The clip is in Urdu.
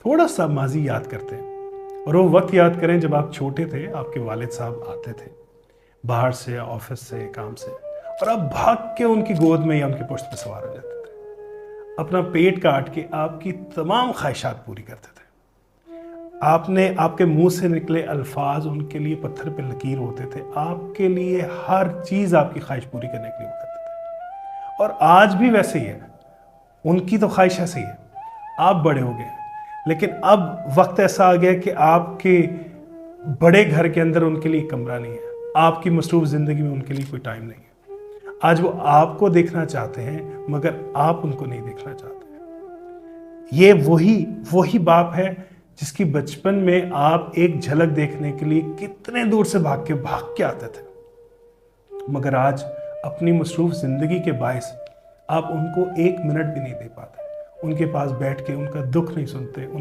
تھوڑا سا ماضی یاد کرتے ہیں، اور وہ وقت یاد کریں جب آپ چھوٹے تھے، آپ کے والد صاحب آتے تھے باہر سے، آفس سے، کام سے، اور آپ بھاگ کے ان کی گود میں یا ان کی پشت پہ سوار ہو جاتے تھے، اپنا پیٹ کاٹ کے آپ کی تمام خواہشات پوری کرتے تھے۔ آپ کے منہ سے نکلے الفاظ ان کے لیے پتھر پہ لکیر ہوتے تھے، آپ کے لیے ہر چیز آپ کی خواہش پوری کرنے کے لیے وہ کرتے تھے، اور آج بھی ویسے ہی ہے۔ ان کی تو خواہش ایسے ہی ہے، آپ بڑے ہو گئے، لیکن اب وقت ایسا آ گیا کہ آپ کے بڑے گھر کے اندر ان کے لیے کمرہ نہیں ہے، آپ کی مصروف زندگی میں ان کے لیے کوئی ٹائم نہیں ہے۔ آج وہ آپ کو دیکھنا چاہتے ہیں مگر آپ ان کو نہیں دیکھنا چاہتے۔ یہ وہی باپ ہے جس کی بچپن میں آپ ایک جھلک دیکھنے کے لیے کتنے دور سے بھاگ کے آتے تھے، مگر آج اپنی مصروف زندگی کے باعث آپ ان کو ایک منٹ بھی نہیں دے پاتے، ان کے پاس بیٹھ کے ان کا دکھ نہیں سنتے،